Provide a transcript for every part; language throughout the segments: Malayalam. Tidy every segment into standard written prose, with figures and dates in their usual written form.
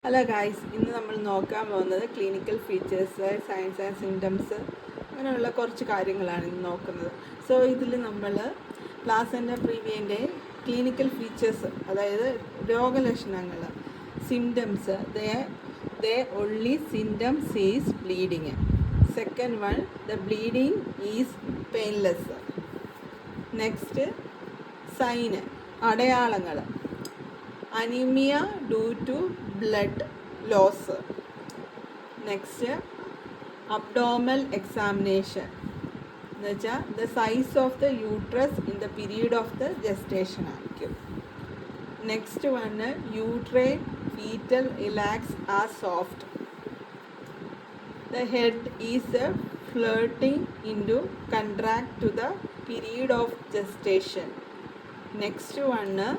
ഹലോ ഗായ്സ്, ഇന്ന് നമ്മൾ നോക്കാൻ പോകുന്നത് clinical features, science and symptoms അങ്ങനെയുള്ള കുറച്ച് കാര്യങ്ങളാണ് ഇന്ന് നോക്കുന്നത്. സോ ഇതിൽ നമ്മൾ പ്ലാസൻ്റ പ്രീവിയൻ്റെ ക്ലിനിക്കൽ ഫീച്ചേഴ്സ്, അതായത് രോഗലക്ഷണങ്ങൾ, symptoms, they only symptoms is bleeding. Second one, the bleeding is painless. Next sign, അടയാളങ്ങൾ, anaemia due to blood loss. Next abdominal examination എന്ന് വെച്ചാൽ the size of the uterus in the period of the gestation ആയിരിക്കും. Next one uterine fetal relax are soft. The head is floating in to contract to the period of gestation. Next one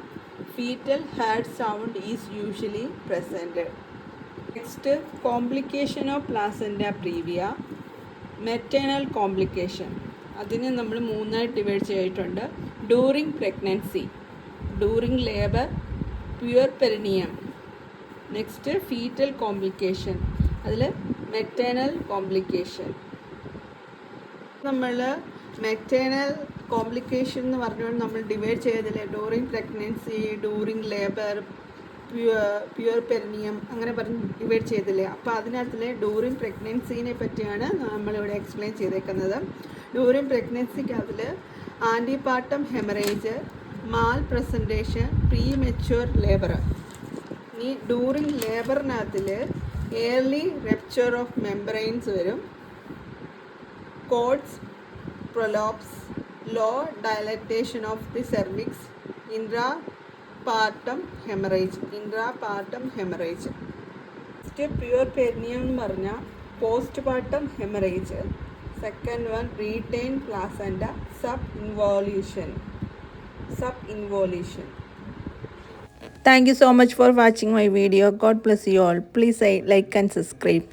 fetal heart sound is usually presented. Next, complication of placenta previa, maternal complication. അതിനെ നമ്മൾ മൂന്നായിട്ട് ഡിവൈഡ് ചെയ്തിട്ടുണ്ട്. During pregnancy, during labour, puerperium. Next fetal complication, അതിൽ മെറ്റേണൽ കോംപ്ലിക്കേഷൻ. നമ്മൾ മെറ്റേണൽ കോംപ്ലിക്കേഷൻ എന്ന് പറഞ്ഞുകൊണ്ട് നമ്മൾ ഡിവൈഡ് ചെയ്തതില്ലേ, during pregnancy, during labour, puerperium അങ്ങനെ പറഞ്ഞ് ഡിവൈഡ് ചെയ്തില്ലേ. അപ്പോൾ അതിനകത്തിലെ ഡ്യൂറിങ് പ്രഗ്നൻസീനെ പറ്റിയാണ് നമ്മളിവിടെ എക്സ്പ്ലെയിൻ ചെയ്തേക്കുന്നത്. ഡ്യൂറിങ് പ്രഗ്നൻസിക്ക് അതിൽ antepartum haemorrhage, malpresentation, premature labour. ഇനി ഡ്യൂറിങ് ലേബറിനകത്തിൽ എയർലി റപ്ചർ ഓഫ് മെംബ്രെയിൻസ് വരും, cords, prolapse, low dilatation of the cervix, intrapartum hemorrhage. Puerperium എന്ന് പറഞ്ഞാൽ postpartum haemorrhage. Second one retained placenta, subinvolution. Thank you so much for watching my video. God bless you all. Please like and subscribe.